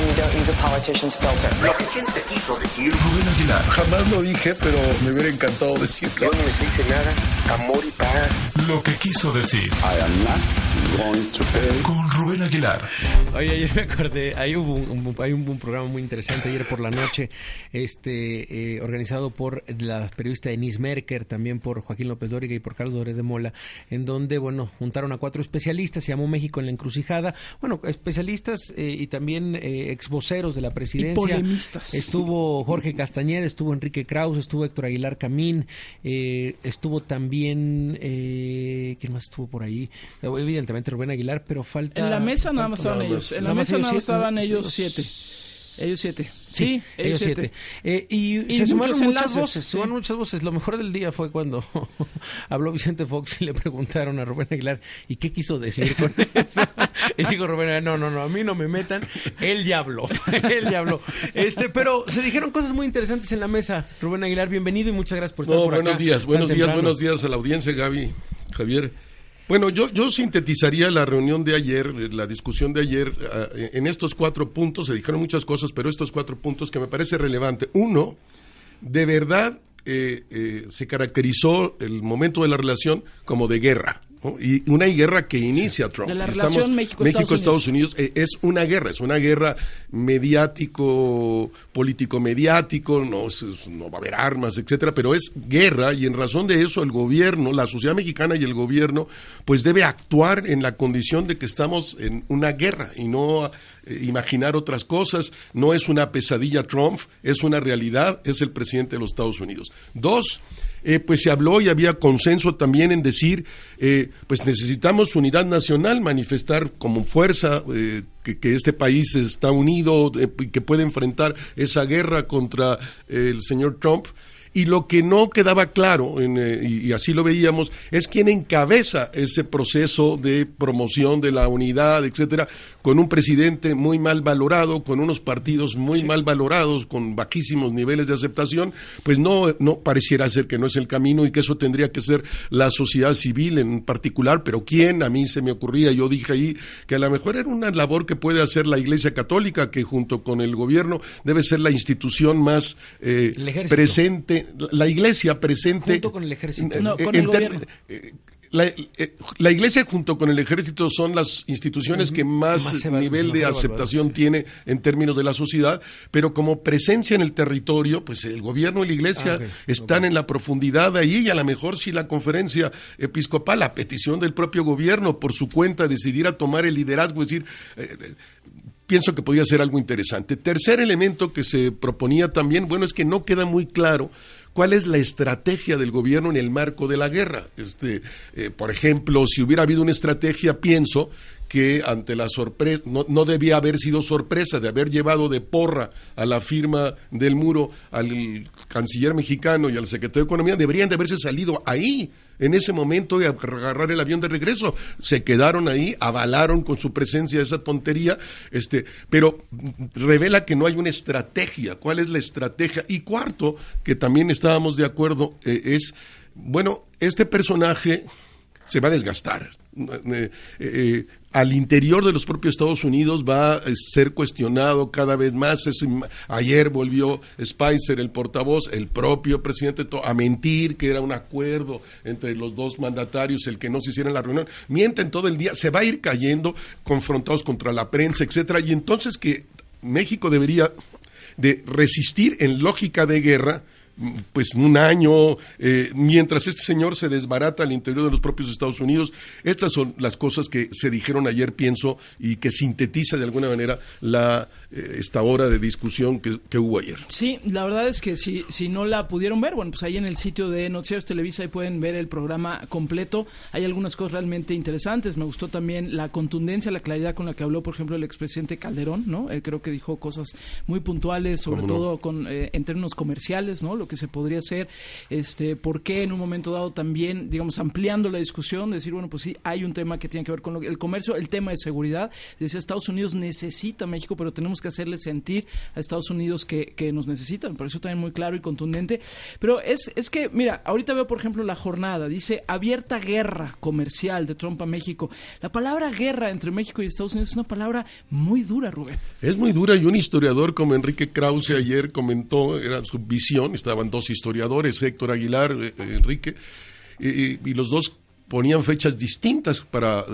and you don't use a politician's filter. Lo que siempre quiso decir Rubén Aguilar. Jamás lo dije, pero me hubiera encantado decirlo. Yo no les dije nada, amor y paz. Lo que quiso decir. I am not going to pay. Con Rubén Aguilar. Oye, ayer me acordé, hay un programa muy interesante ayer por la noche, organizado por la periodista Denise Merker, también por Joaquín López Dóriga y por Carlos Doré de Mola, en donde, juntaron a 4 especialistas, se llamó México en la encrucijada, especialistas y también ex voceros de la presidencia. Y polemistas. Estuvo Jorge Castañeda, estuvo Enrique Krause, estuvo Héctor Aguilar Camín, estuvo también, ¿quién más estuvo por ahí? Evidentemente Rubén Aguilar, pero falta... En la mesa nada más estaban ellos. En la mesa nada más estaban ellos 7. Ellos 7. Sí, ellos 7. Y se sumaron muchas voces. Sumaron muchas voces. Lo mejor del día fue cuando habló Vicente Fox y le preguntaron a Rubén Aguilar, ¿y qué quiso decir con eso? Y dijo Rubén Aguilar, no, a mí no me metan. Él ya habló. Pero se dijeron cosas muy interesantes en la mesa. Rubén Aguilar, bienvenido y muchas gracias por estar por acá. Buenos días a la audiencia, Gaby, Javier. Bueno, yo sintetizaría la reunión de ayer, la discusión de ayer, en estos 4 puntos. Se dijeron muchas cosas, pero estos 4 puntos que me parece relevante. Uno, de verdad se caracterizó el momento de la relación como de guerra, ¿no? Y una guerra que inicia Trump. De la relación México-Estados Unidos es una guerra mediático, político-mediático, no va a haber armas, etcétera, pero es guerra, y en razón de eso el gobierno, la sociedad mexicana y el gobierno, pues debe actuar en la condición de que estamos en una guerra y no imaginar otras cosas. No es una pesadilla Trump, es una realidad, es el presidente de los Estados Unidos. 2, pues se habló y había consenso también en decir, pues necesitamos unidad nacional, manifestar como fuerza que este país está unido, que puede enfrentar esa guerra contra el señor Trump. Y lo que no quedaba claro, y así lo veíamos, es quién encabeza ese proceso de promoción de la unidad, etcétera, con un presidente muy mal valorado, con unos partidos muy mal valorados, con bajísimos niveles de aceptación. Pues no pareciera ser que no es el camino y que eso tendría que ser la sociedad civil en particular. Pero ¿quién? A mí se me ocurría, yo dije ahí, que a lo mejor era una labor que puede hacer la Iglesia Católica, que junto con el gobierno debe ser la institución más presente. La Iglesia presente junto con el ejército, con el gobierno. La Iglesia junto con el ejército son las instituciones que más nivel de aceptación tiene en términos de la sociedad, pero como presencia en el territorio, pues el gobierno y la Iglesia están en la profundidad ahí, y a lo mejor si la conferencia episcopal, a petición del propio gobierno, por su cuenta decidiera tomar el liderazgo, es decir, pienso que podría ser algo interesante. Tercer elemento que se proponía también, es que no queda muy claro cuál es la estrategia del gobierno en el marco de la guerra. Por ejemplo, si hubiera habido una estrategia, pienso que ante la sorpresa, no debía haber sido sorpresa de haber llevado de porra a la firma del muro al canciller mexicano y al secretario de Economía, deberían de haberse salido ahí, en ese momento, y agarrar el avión de regreso. Se quedaron ahí, avalaron con su presencia esa tontería, pero revela que no hay una estrategia. ¿Cuál es la estrategia? Y cuarto, que también estábamos de acuerdo, es, este personaje se va a desgastar. Al interior de los propios Estados Unidos va a ser cuestionado cada vez más. Ayer volvió Spicer, el portavoz, el propio presidente, a mentir que era un acuerdo entre los dos mandatarios el que no se hiciera la reunión. Mienten todo el día, se va a ir cayendo, confrontados contra la prensa, etcétera. Y entonces que México debería de resistir en lógica de guerra, pues un año, mientras este señor se desbarata al interior de los propios Estados Unidos. Estas son las cosas que se dijeron ayer, pienso, y que sintetiza de alguna manera esta hora de discusión que hubo ayer. Sí, la verdad es que si no la pudieron ver, pues ahí en el sitio de Noticieros Televisa ahí pueden ver el programa completo. Hay algunas cosas realmente interesantes. Me gustó también la contundencia, la claridad con la que habló, por ejemplo, el expresidente Calderón, ¿no? Creo que dijo cosas muy puntuales, sobre todo en términos comerciales, ¿no? lo que se podría hacer, por qué en un momento dado también, digamos, ampliando la discusión, decir, bueno, pues sí, hay un tema que tiene que ver con el comercio, el tema de seguridad. Decía, Estados Unidos necesita a México, pero tenemos que hacerle sentir a Estados Unidos que nos necesitan, por eso también muy claro y contundente. Pero es que, mira, ahorita veo, por ejemplo, La Jornada, dice, abierta guerra comercial de Trump a México. La palabra guerra entre México y Estados Unidos es una palabra muy dura, Rubén. Es muy dura, y un historiador como Enrique Krause ayer comentó, era su visión, estaban dos historiadores, Héctor Aguilar, Enrique, y los dos ponían fechas distintas para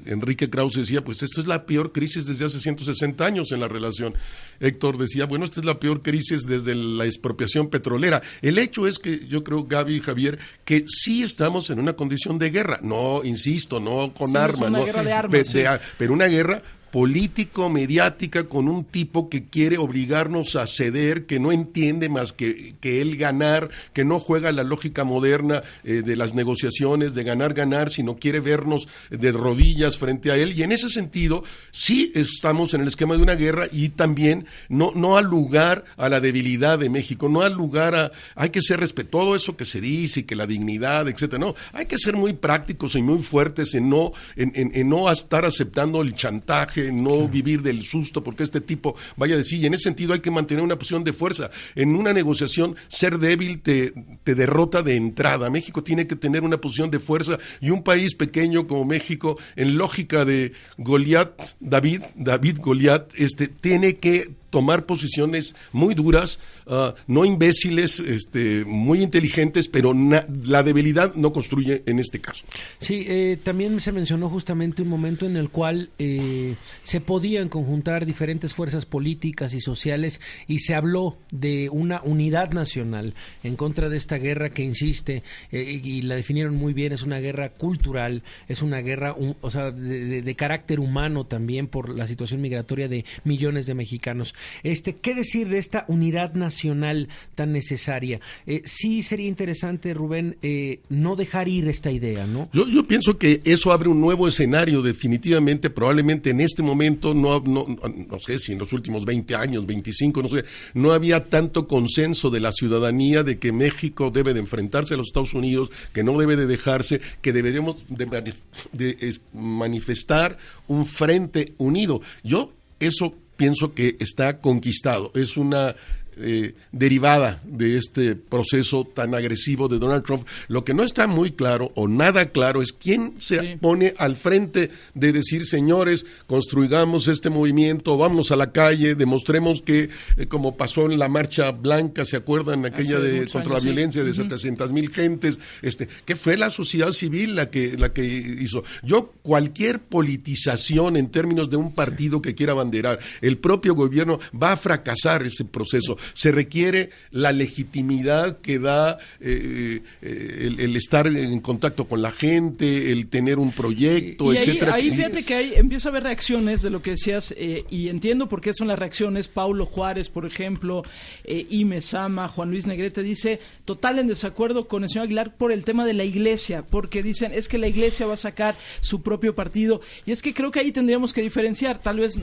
Enrique Krause decía, pues esto es la peor crisis desde hace 160 años en la relación. Héctor decía, bueno, esta es la peor crisis desde la expropiación petrolera. El hecho es que yo creo, Gaby y Javier, que sí estamos en una condición de guerra. No, insisto, no con armas, no, guerra de armas, pero una guerra político-mediática con un tipo que quiere obligarnos a ceder, que no entiende más que él ganar, que no juega la lógica moderna de las negociaciones, de ganar, sino quiere vernos de rodillas frente a él, y en ese sentido sí estamos en el esquema de una guerra, y también no al lugar a la debilidad de México, no al lugar hay que ser todo eso que se dice, y que la dignidad, etcétera, no, hay que ser muy prácticos y muy fuertes en no estar aceptando el chantaje, no vivir del susto, porque este tipo vaya a decir, y en ese sentido hay que mantener una posición de fuerza. En una negociación, ser débil te derrota de entrada. México tiene que tener una posición de fuerza, y un país pequeño como México, en lógica de David Goliat, tiene que tomar posiciones muy duras, no imbéciles, muy inteligentes, pero la debilidad no construye en este caso. Sí, también se mencionó justamente un momento en el cual se podían conjuntar diferentes fuerzas políticas y sociales, y se habló de una unidad nacional en contra de esta guerra que insiste, y la definieron muy bien, es una guerra cultural, es una guerra de carácter humano también, por la situación migratoria de millones de mexicanos. ¿Qué decir de esta unidad nacional tan necesaria? Sí sería interesante, Rubén, no dejar ir esta idea, ¿no? Yo pienso que eso abre un nuevo escenario, definitivamente. Probablemente en este momento, no sé si en los últimos 20 años, 25, no sé, no había tanto consenso de la ciudadanía de que México debe de enfrentarse a los Estados Unidos, que no debe de dejarse, que deberíamos de manifestar un frente unido. Yo eso pienso que está conquistado, es una derivada de este proceso tan agresivo de Donald Trump. Lo que no está muy claro o nada claro es quién se pone al frente de decir, señores, construigamos este movimiento, vamos a la calle, demostremos que, como pasó en la Marcha Blanca, ¿se acuerdan? Aquella contra la violencia de 700,000 gentes, que fue la sociedad civil la que hizo. Cualquier politización en términos de un partido que quiera abanderar el propio gobierno va a fracasar ese proceso. Se requiere la legitimidad que da el estar en contacto con la gente, el tener un proyecto, etcétera. Ahí fíjate que empieza a haber reacciones de lo que decías, y entiendo por qué son las reacciones. Paulo Juárez, por ejemplo, Ime Sama, Juan Luis Negrete, dice, total en desacuerdo con el señor Aguilar por el tema de la iglesia, porque dicen, es que la iglesia va a sacar su propio partido, y es que creo que ahí tendríamos que diferenciar. Tal vez,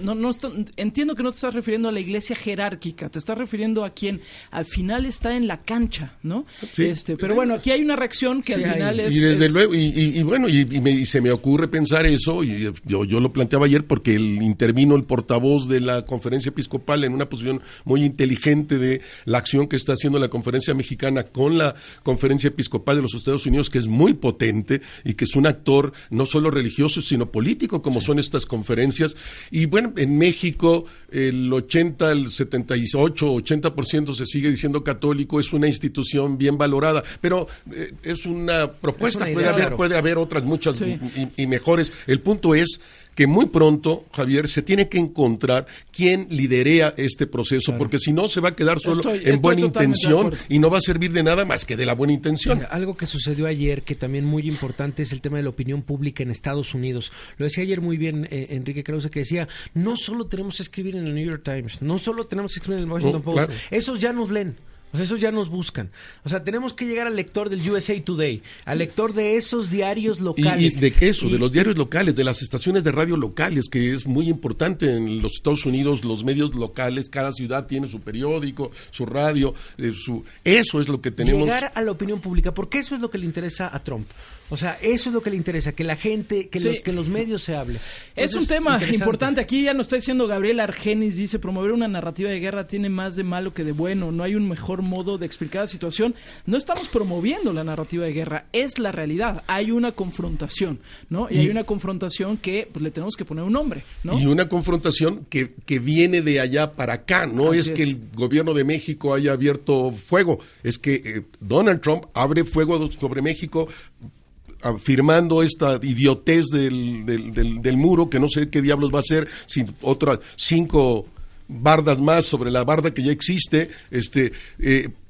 entiendo que no te estás refiriendo a la iglesia jerárquica, te estás refiriendo a quien al final está en la cancha, ¿no? Sí. Pero bueno, aquí hay una reacción que al final es... Y desde luego, y se me ocurre pensar eso, y yo lo planteaba ayer porque intervino el portavoz de la Conferencia Episcopal en una posición muy inteligente de la acción que está haciendo la Conferencia Mexicana con la Conferencia Episcopal de los Estados Unidos, que es muy potente y que es un actor no solo religioso, sino político, como son estas conferencias. Y bueno, en México el 80% se sigue diciendo católico, es una institución bien valorada, pero es una propuesta, puede haber otras muchas y mejores. El punto es que muy pronto, Javier, se tiene que encontrar quién liderea este proceso, porque si no se va a quedar solo en buena intención y no va a servir de nada más que de la buena intención. Mira, algo que sucedió ayer, que también muy importante, es el tema de la opinión pública en Estados Unidos. Lo decía ayer muy bien Enrique Krause, que decía, no solo tenemos que escribir en el New York Times, no solo tenemos que escribir en el Washington Post, esos ya nos leen. O sea, esos ya nos buscan. O sea, tenemos que llegar al lector del USA Today, al lector de esos diarios locales. De los diarios locales, de las estaciones de radio locales, que es muy importante en los Estados Unidos, los medios locales, cada ciudad tiene su periódico, su radio, eso es lo que tenemos. Llegar a la opinión pública, porque eso es lo que le interesa a Trump. O sea, eso es lo que le interesa, que la gente, que los medios se hable. Es un tema importante. Aquí ya nos está diciendo Gabriel Argenis, dice, promover una narrativa de guerra tiene más de malo que de bueno. No hay un mejor modo de explicar la situación. No estamos promoviendo la narrativa de guerra, es la realidad. Hay una confrontación, ¿no? Y hay una confrontación que pues, le tenemos que poner un nombre, ¿no? Y una confrontación que viene de allá para acá. No es que el gobierno de México haya abierto fuego, es que Donald Trump abre fuego sobre México, afirmando esta idiotez del muro, que no sé qué diablos va a hacer, sin otras 5 bardas más sobre la barda que ya existe,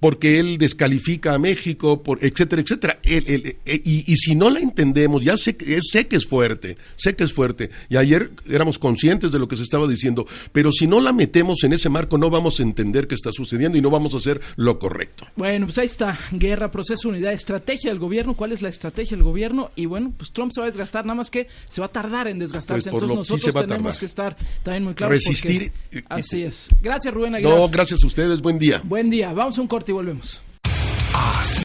porque él descalifica a México, etcétera, etcétera. Y si no la entendemos, ya sé que es fuerte, y ayer éramos conscientes de lo que se estaba diciendo, pero si no la metemos en ese marco, no vamos a entender qué está sucediendo y no vamos a hacer lo correcto. Bueno, pues ahí está, guerra, proceso, unidad, estrategia del gobierno. ¿Cuál es la estrategia del gobierno? Y bueno, pues Trump se va a desgastar, nada más que se va a tardar en desgastarse, pues entonces nosotros tenemos que estar también muy claros. Resistir. Así es. Gracias, Rubén Aguilar. No, gracias a ustedes, buen día. Buen día, vamos a un corte y volvemos.